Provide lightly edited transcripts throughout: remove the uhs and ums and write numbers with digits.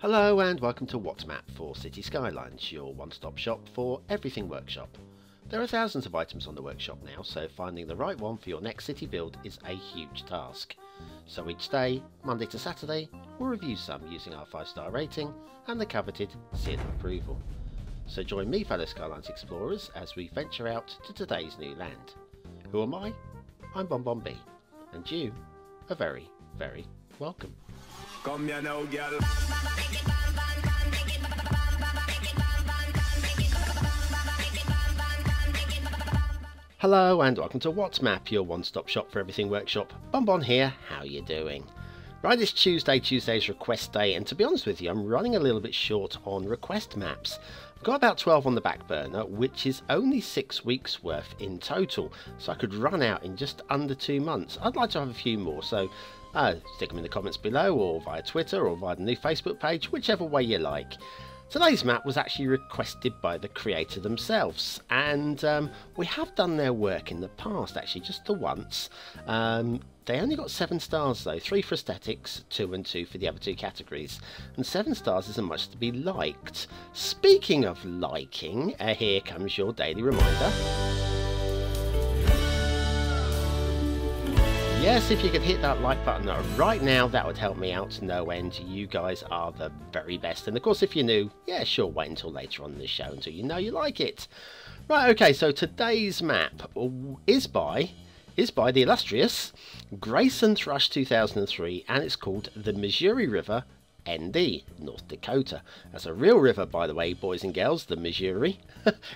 Hello and welcome to What's Map for Cities Skylines, your one-stop shop for everything workshop. There are thousands of items on the workshop now, so finding the right one for your next city build is a huge task. So each day, Monday to Saturday, we'll review some using our 5-star rating and the coveted seal of approval. So join me, fellow Skylines explorers, as we venture out to today's new land. Who am I? I'm BonBonB, and you are very, very welcome. Come here now, girl. Hello and welcome to What's Map, your one-stop shop for everything workshop. BonBon here, how you doing? Right, it's Tuesday's request day, and to be honest with you, I'm running a little bit short on request maps. I've got about 12 on the back burner, which is only 6 weeks worth in total, so I could run out in just under 2 months. I'd like to have a few more, so stick them in the comments below, or via Twitter, or via the new Facebook page, whichever way you like. Today's map was actually requested by the creator themselves, and we have done their work in the past, actually, just the once. They only got 7 stars though, 3 for aesthetics, 2 and 2 for the other 2 categories, and 7 stars isn't much to be liked. Speaking of liking, here comes your daily reminder. Yes, if you could hit that like button right now, that would help me out no end. You guys are the very best. And of course, if you're new, yeah, sure, wait until later on in the show until you know you like it. Right, okay, so today's map is by the illustrious Grayson Thrush 2003, and it's called the Missouri River, ND, North Dakota. That's a real river, by the way, boys and girls, the Missouri.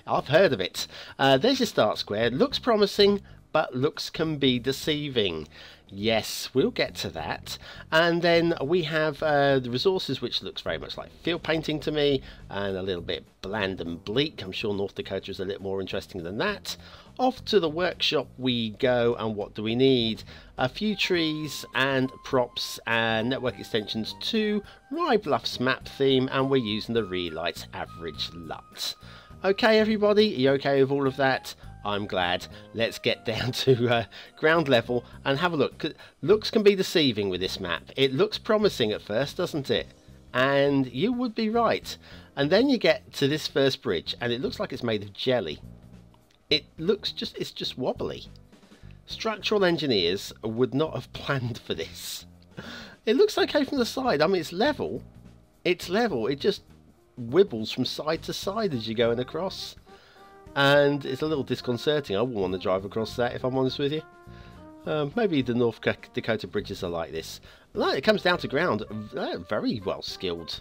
I've heard of it. There's your start square. Looks promising, but looks can be deceiving. Yes, we'll get to that. And then we have the resources, which looks very much like field painting to me, and a little bit bland and bleak. I'm sure North Dakota is a little more interesting than that. Off to the workshop we go, and what do we need? A few trees and props and network extensions to Rye Bluff's map theme, and we're using the Relight average LUT. Okay everybody, are you okay with all of that? I'm glad. Let's get down to ground level and have a look. Looks can be deceiving with this map. It looks promising at first, doesn't it? And you would be right. And then you get to this first bridge and it looks like it's made of jelly. It looks it's just wobbly. Structural engineers would not have planned for this. It looks okay from the side. I mean, it's level. It's level. It just wibbles from side to side as you're going across. And it's a little disconcerting. I wouldn't want to drive across that if I'm honest with you. Maybe the North Dakota bridges are like this. It comes down to ground. Very well skilled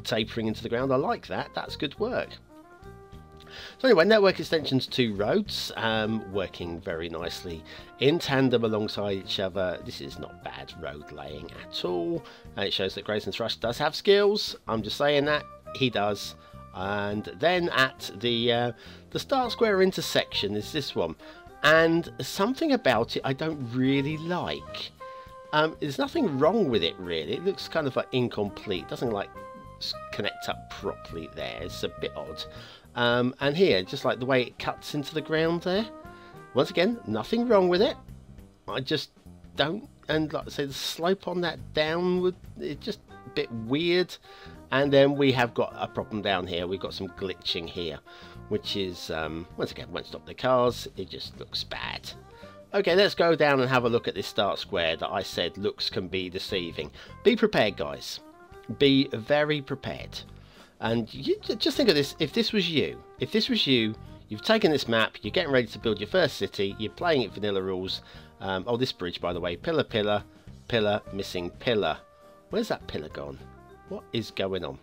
tapering into the ground. I like that. That's good work. So anyway, network extensions, 2 roads, working very nicely in tandem alongside each other. This is not bad road laying at all. And it shows that Grayson Thrush does have skills. I'm just saying that. He does. And then at the start square intersection is this one, and something about it I don't really like. There's nothing wrong with it really. It looks kind of like incomplete, doesn't like connect up properly there. It's a bit odd. And here, just like the way it cuts into the ground there, once again, nothing wrong with it. I just don't, and like I say, the slope on that downward, it's just a bit weird. And then we have got a problem down here. We've got some glitching here, which is, once again, won't stop the cars. It just looks bad. Okay, let's go down and have a look at this start square that I said looks can be deceiving. Be prepared, guys. Be very prepared. And you just think of this. If this was you, you've taken this map, you're getting ready to build your first city, you're playing it vanilla rules. Oh, this bridge, by the way, pillar, pillar, pillar, missing pillar. Where's that pillar gone? What is going on?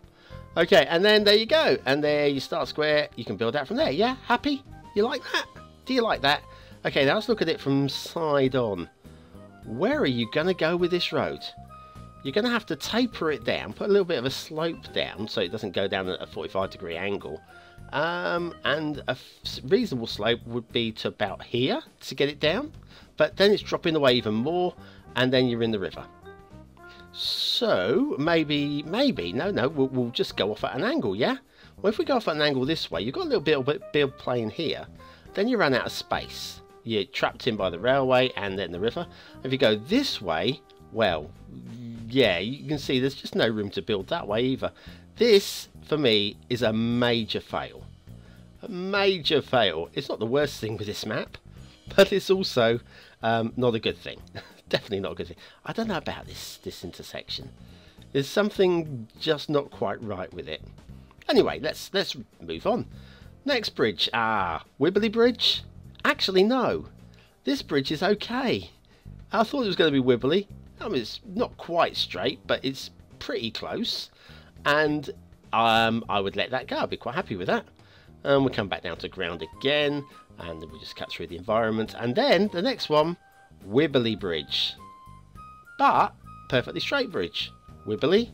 Okay, and then there you go, and there you start square. You can build out from there. Yeah, happy? You like that? Do you like that? Okay, now let's look at it from side on. Where are you going to go with this road? You're going to have to taper it down, put a little bit of a slope down so it doesn't go down at a 45-degree angle. And a reasonable slope would be to about here to get it down, but then it's dropping away even more, and then you're in the river. So maybe we'll just go off at an angle. Yeah, well, if we go off at an angle this way, you've got a little bit of build plane here, then you run out of space. You're trapped in by the railway and then the river. If you go this way, well, yeah, you can see there's just no room to build that way either. This, for me, is a major fail. A major fail. It's not the worst thing with this map, but it's also not a good thing. Definitely not a good thing. I don't know about this intersection. There's something just not quite right with it. Anyway, let's move on. Next bridge. Wibbly Bridge? Actually, no. This bridge is okay. I thought it was going to be wibbly. I mean, it's not quite straight, but it's pretty close. And I would let that go. I'd be quite happy with that. And we'll come back down to ground again. And then we'll just cut through the environment. And then the next one, Wibbly Bridge. But perfectly straight bridge. Wibbly,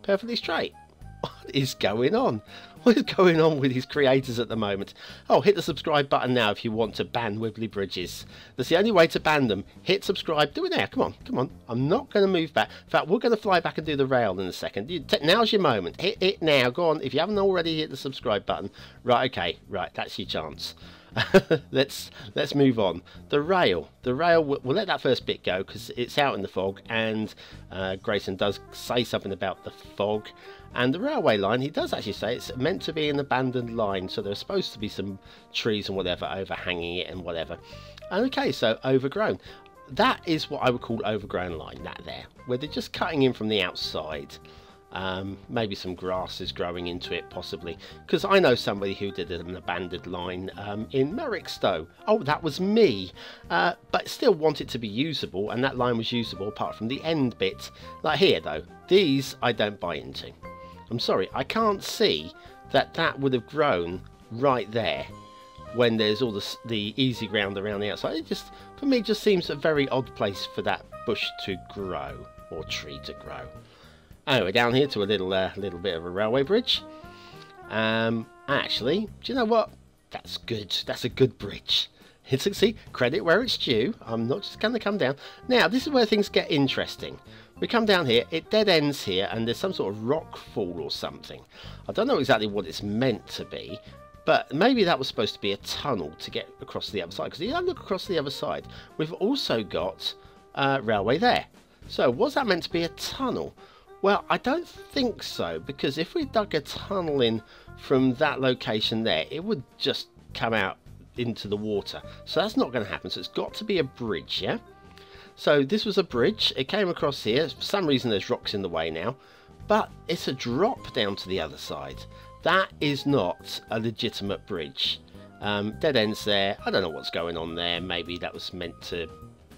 perfectly straight. What is going on? What is going on with these creators at the moment? Oh, hit the subscribe button now if you want to ban wibbly bridges. That's the only way to ban them. Hit subscribe. Do it now. Come on, come on. I'm not going to move back. In fact, we're going to fly back and do the rail in a second. Now's your moment. Hit it now. Go on. If you haven't already hit the subscribe button. Right, okay. Right, that's your chance. let's move on. The rail, we'll let that first bit go because it's out in the fog, and Grayson does say something about the fog. And the railway line, he does actually say it's meant to be an abandoned line, so there's supposed to be some trees and whatever overhanging it and whatever. And okay, so overgrown. That is what I would call overgrown line, that there, where they're just cutting in from the outside. Maybe some grass is growing into it, possibly, because I know somebody who did an abandoned line in Merrickstowe. Oh, that was me, but still want it to be usable, and that line was usable apart from the end bit. Like here though, these I don't buy into. I'm sorry, I can't see that would have grown right there when there's all the easy ground around the outside. It just, for me, just seems a very odd place for that bush to grow, or tree to grow. Anyway, down here to a little bit of a railway bridge. Actually, do you know what? That's good. That's a good bridge. See, credit where it's due. I'm not just going to come down. Now, this is where things get interesting. We come down here, it dead ends here, and there's some sort of rock fall or something. I don't know exactly what it's meant to be, but maybe that was supposed to be a tunnel to get across to the other side. Because if you look across the other side, we've also got railway there. So, was that meant to be a tunnel? Well, I don't think so, because if we dug a tunnel in from that location there, it would just come out into the water. So that's not going to happen. So it's got to be a bridge, yeah? So this was a bridge. It came across here. For some reason, there's rocks in the way now. But it's a drop down to the other side. That is not a legitimate bridge. Dead ends there. I don't know what's going on there. Maybe that was meant to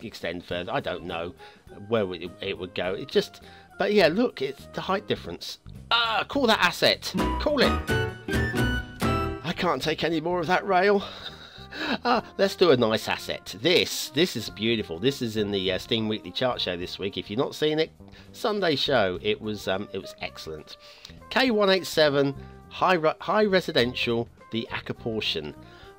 extend further. I don't know where it would go. It just... But yeah, look, it's the height difference. Call that asset. Call it. I can't take any more of that rail. Let's do a nice asset. This is beautiful. This is in the Steam Weekly Chart Show this week. If you've not seen it, Sunday show. It was excellent. K187 high residential, the Acca portion.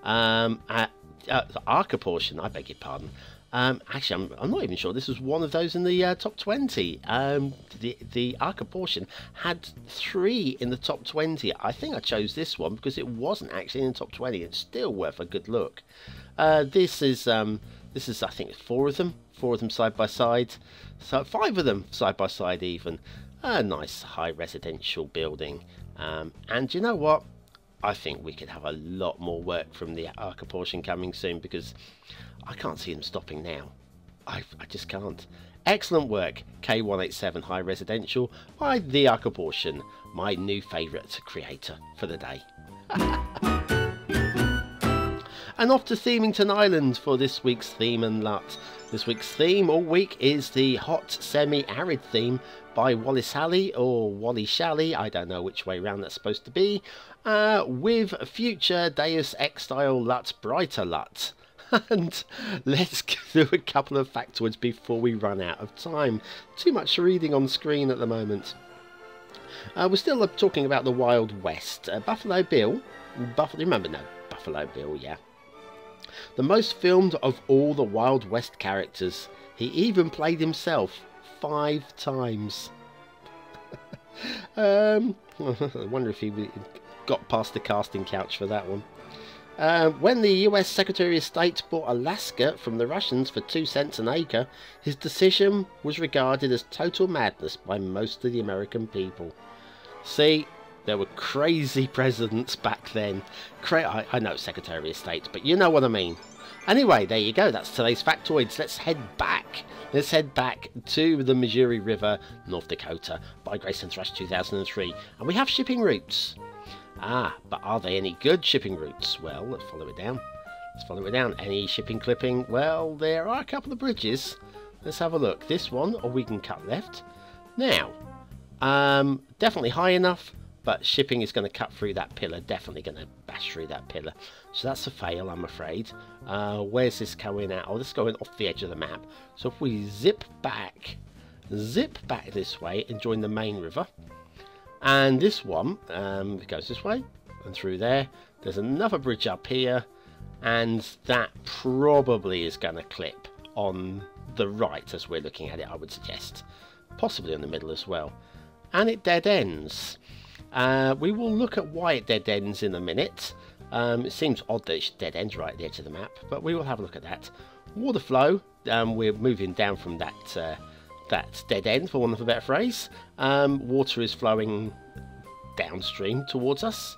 Arca portion. I beg your pardon. Actually, I'm not even sure this was one of those in the top 20. The Arca portion had 3 in the top 20. I think I chose this one because it wasn't actually in the top 20. It's still worth a good look. This is I think 4 of them side by side. So 5 of them side by side even. A nice high residential building. And you know what? I think we could have a lot more work from the Arca portion coming soon, because I can't see them stopping now. I just can't. Excellent work, K187 High Residential by the Arca portion, my new favourite creator for the day. And off to Themington Island for this week's theme and LUT. This week's theme all week is the hot semi-arid theme by Wallace Halley or Wally Shally, I don't know which way round that's supposed to be, with future Deus Ex style LUT, brighter LUT. And let's do a couple of factoids before we run out of time. Too much reading on screen at the moment. We're still talking about the Wild West. Buffalo Bill, Buffalo Bill, yeah. The most filmed of all the Wild West characters. He even played himself 5 times. I wonder if he got past the casting couch for that one. When the US Secretary of State bought Alaska from the Russians for 2 cents an acre, his decision was regarded as total madness by most of the American people. See, there were crazy presidents back then. I know Secretary of State, but you know what I mean. Anyway, there you go. That's today's factoids. Let's head back. Let's head back to the Missouri River, North Dakota, by Grace and Thrush 2003. And we have shipping routes. But are they any good shipping routes? Well, let's follow it down. Let's follow it down. Any shipping clipping? Well, there are a couple of bridges. Let's have a look. This one, or we can cut left. Now, definitely high enough, but shipping is going to cut through that pillar. Definitely going to bash through that pillar. So that's a fail, I'm afraid. Where's this going at? Oh, this is going off the edge of the map. So if we zip back this way and join the main river. And this one goes this way and through there. There's another bridge up here, and that probably is going to clip on the right as we're looking at it, I would suggest. Possibly in the middle as well. And it dead ends. We will look at why it dead ends in a minute. It seems odd that it dead ends right at the edge of the map, but we will have a look at that. Water flow, we're moving down from that dead end, for want of a better phrase. Water is flowing downstream towards us,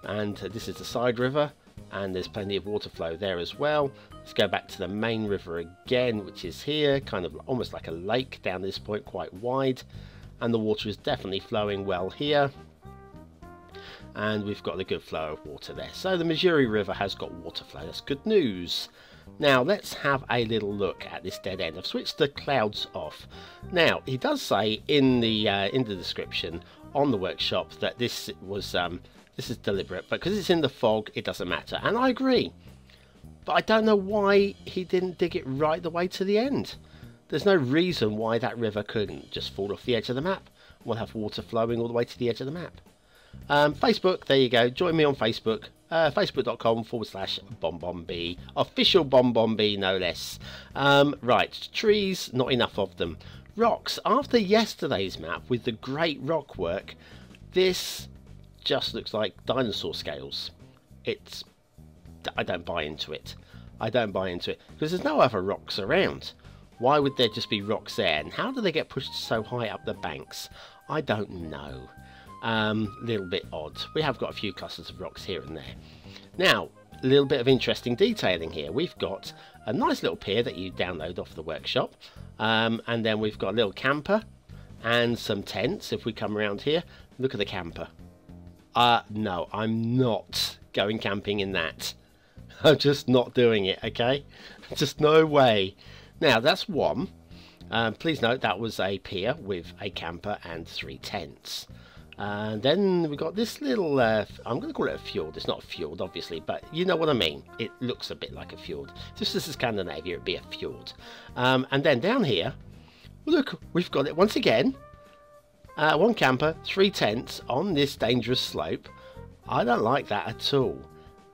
and this is the side river, and there's plenty of water flow there as well. Let's go back to the main river again, which is here, kind of almost like a lake down this point, quite wide, and the water is definitely flowing well here, and we've got the good flow of water there. So the Missouri River has got water flow. That's good news. Now let's have a little look at this dead end. I've switched the clouds off. Now he does say in the description on the workshop that this is deliberate, but because it's in the fog it doesn't matter, and I agree. But I don't know why he didn't dig it right the way to the end. There's no reason why that river couldn't just fall off the edge of the map. We'll have water flowing all the way to the edge of the map. Facebook, there you go. Join me on Facebook. Facebook.com/BonBonB. Official BonBonB, no less. Right, trees, not enough of them. Rocks. After yesterday's map with the great rock work, this just looks like dinosaur scales. I don't buy into it. I don't buy into it because there's no other rocks around. Why would there just be rocks there? And how do they get pushed so high up the banks? I don't know. Little bit odd. We have got a few clusters of rocks here and there. Now, a little bit of interesting detailing here. We've got a nice little pier that you download off the workshop, and then we've got a little camper and some tents. If we come around here, look at the camper. No, I'm not going camping in that. I'm just not doing it, okay? Just no way. Now, that's one. Please note that was a pier with a camper and 3 tents. And then we've got this little, I'm going to call it a fjord. It's not a fjord, obviously, but you know what I mean. It looks a bit like a fjord. Just as Scandinavia, it'd be a fjord. And then down here, look, we've got it once again. 1 camper, 3 tents on this dangerous slope. I don't like that at all.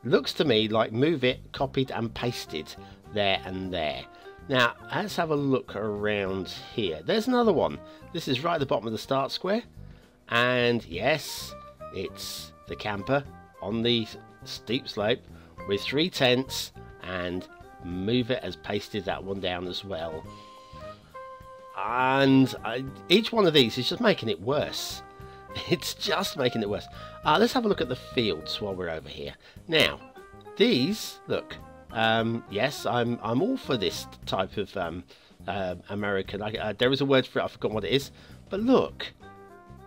Looks to me like move it, copied and pasted there and there. Now, let's have a look around here. There's another one. This is right at the bottom of the start square. And yes, it's the camper on the steep slope with 3 tents, and move it has pasted that one down as well. And each one of these is just making it worse. It's just making it worse. Let's have a look at the fields while we're over here. Now, these, look, yes, I'm all for this type of American. There is a word for it, I've forgotten what it is. But look,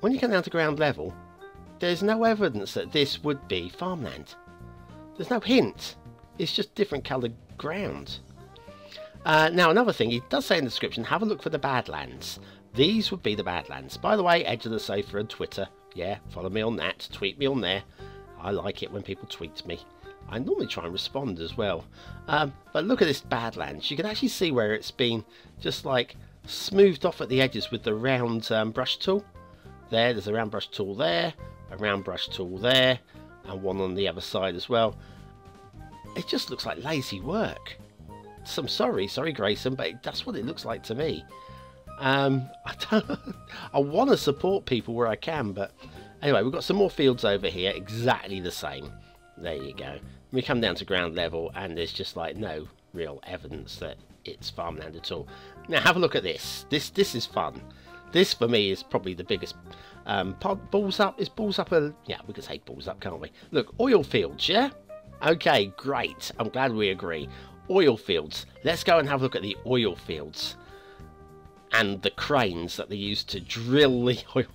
when you come down to ground level, there's no evidence that this would be farmland. There's no hint. It's just different coloured ground. Now, another thing, it does say in the description, have a look for the Badlands. These would be the Badlands. By the way, Edge of the Sofa and Twitter. Yeah, follow me on that. Tweet me on there. I like it when people tweet me. I normally try and respond as well. But look at this Badlands. You can actually see where it's been just like smoothed off at the edges with the round brush tool. There's a round brush tool there, a round brush tool there, and one on the other side as well. It just looks like lazy work. So I'm sorry Grayson, but that's what it looks like to me. I want to support people where I can, but anyway, we've got some more fields over here, exactly the same. There you go. We come down to ground level and there's just like no real evidence that it's farmland at all. Now have a look at this. This is fun. This for me is probably the biggest. Balls up, is balls up a, yeah, we could say balls up, can't we? Look, oil fields, yeah? Okay, great. I'm glad we agree. Oil fields. Let's go and have a look at the oil fields. And the cranes that they use to drill the oil.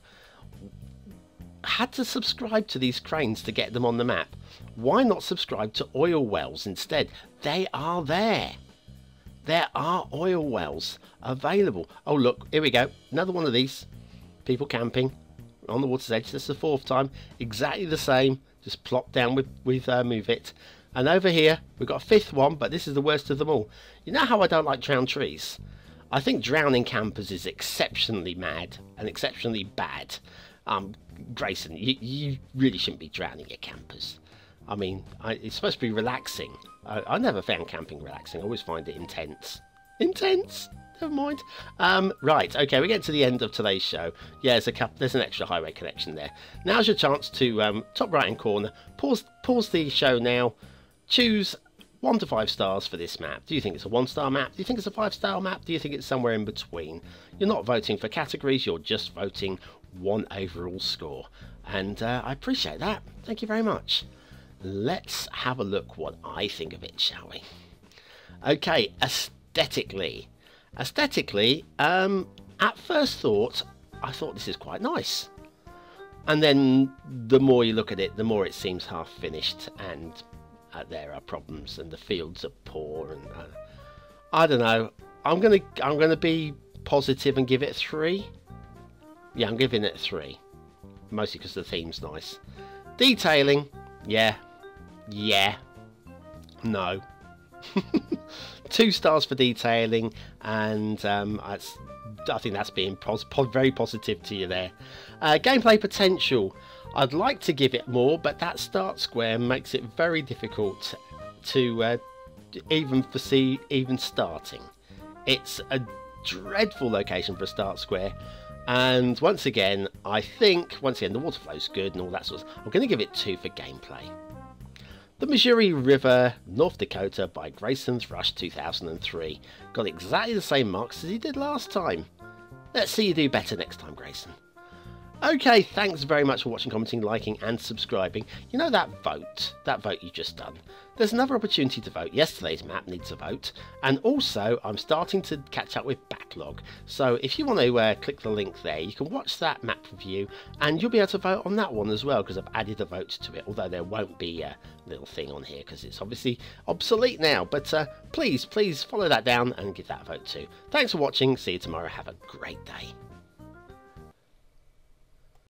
Had to subscribe to these cranes to get them on the map. Why not subscribe to oil wells instead? They are there. There are oil wells available. Oh look, here we go. Another one of these. People camping on the water's edge. This is the fourth time. Exactly the same. Just plop down with move it. And over here we've got a fifth one, but this is the worst of them all. You know how I don't like drowned trees? I think drowning campers is exceptionally mad and exceptionally bad. Grayson, you really shouldn't be drowning your campers. I mean, it's supposed to be relaxing. I never found camping relaxing. I always find it intense. Intense? Never mind. Right, okay, we get to the end of today's show. Yeah, there's an extra highway connection there. Now's your chance to, top right hand corner, pause the show now, choose 1 to 5 stars for this map. Do you think it's a 1-star map? Do you think it's a 5-star map? Do you think it's somewhere in between? You're not voting for categories, you're just voting one overall score. And I appreciate that. Thank you very much. Let's have a look what I think of it, shall we? Okay, aesthetically. Aesthetically, at first thought, I thought this is quite nice. And then the more you look at it, the more it seems half finished and there are problems and the fields are poor and I don't know. I'm gonna be positive and give it 3. Yeah, I'm giving it 3, mostly because the theme's nice. Detailing, yeah, no. 2 stars for detailing, and I think that's being very positive to you there. Gameplay potential, I'd like to give it more, but that start square makes it very difficult to even foresee even starting. It's a dreadful location for a start square, and once again the water flow's good and all that sort of. I'm going to give it 2 for gameplay. The Missouri River, North Dakota by Grayson Thrush 2003. Got exactly the same marks as he did last time. Let's see you do better next time, Grayson. Okay, thanks very much for watching, commenting, liking and subscribing. You know that vote you just done? There's another opportunity to vote. Yesterday's map needs a vote. And also, I'm starting to catch up with backlog. So if you want to click the link there, you can watch that map review and you'll be able to vote on that one as well, because I've added a vote to it. Although there won't be a little thing on here because it's obviously obsolete now. But please follow that down and give that a vote too. Thanks for watching. See you tomorrow. Have a great day.